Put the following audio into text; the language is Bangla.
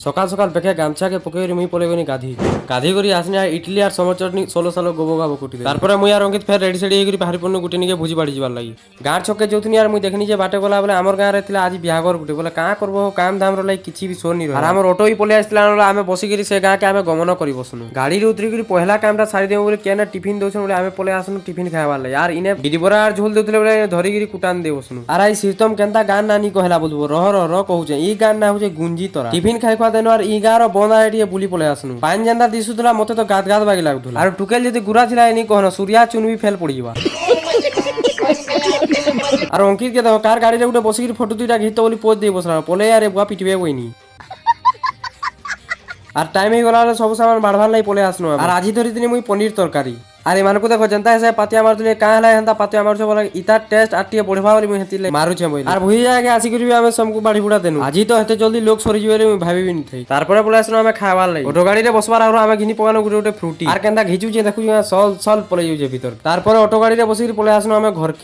সকাল সকাল বেখে গামছাকে পকেই মুই পলে গনি গাধি গাধি করি আসনি আর ইডলি আর সমর চটনি ষোলো সালো গোবো গাবো কুটি তারপরে মুই আর অঙ্কিত ফের রেডি সেডি হয়ে বাহারি পণ্য গুটি নিয়ে ভুজি বাড়ি যাবার লাগি গাঁ ছকে যাওনি আর মুই দেখিনি যে বাটে গলা বলে আমার গাঁরে লা আজ বিহাগর গুটি বলে কাঁ করবো কাম ধাম লাই কিছু বি শোনি আর আমার অটোই পলে আসলা আমি বসিকি সে গাঁকে আমি গমন করি বসনু গাড়ির উতরি করে পহলা কামটা সারি দেবো বলে কেন টিফিন দৌছন বলে আমি পলে আসনু টিফিন খাইবার লাগে আর ইনে বিড়িবরা আর ঝোল দেউতলে বলে ধরিকি কুটান দিয়ে বসনু আর এই শীতম কেনতা গান নানি কহেলা বলবো রহ রহ রহ কহুছে ই গান না হচ্ছে গুঞ্জি তরা টিফিন খাই খাওয়া দেন আর ই গাঁর বন্ধা এটিয়ে বুলি পলে আসনু পান জান্দা দিশুতলা মতে তো গাত গাত বাগি লাগুতলা আর টুকেল যদি গুড়া ছিল এনি কহনো সূর্যা চুনবি ফেল পড়ি যাবা আর অঙ্কিত কে দেখো কার গাড়িতে উঠে বসে ফটো দুইটা ঘিরতে বলি পোজ দিয়ে বসলাম পলে আর বুয়া পিটিবে বইনি আর টাইম হয়ে গলা সব সামান বাড়বার লাই পলে আসনু আর আজি ধরি তিনি মুই পনির তরকারি আর এমানকু দেখো জেনতা হিসাবে পাতিয়া মারুলে কাঁ হেলা হেনতা পাতিয়া মারছে বলে ইতার টেস্ট আর টিয়ে বড়বা বলি মুই হেতিলে মারুছে মই আর ভুই জায়গা আসি করিবি আমি সমকু বাড়ি বুড়া দেনু আজি তো হেতে জলদি লোক সরি যাবে মুই ভাবিবি নি থাই তারপরে বলে আসনো আমি খাবার লাই অটো গাড়িতে বসবার আর আমি ঘিনি পকানো গুটে গুটে ফ্রুটি আর কেনতা ঘিচুছে দেখু সল সল পলে যাউছে ভিতর তারপরে অটো গাড়িতে বসি পলে আসনো আমি ঘরকে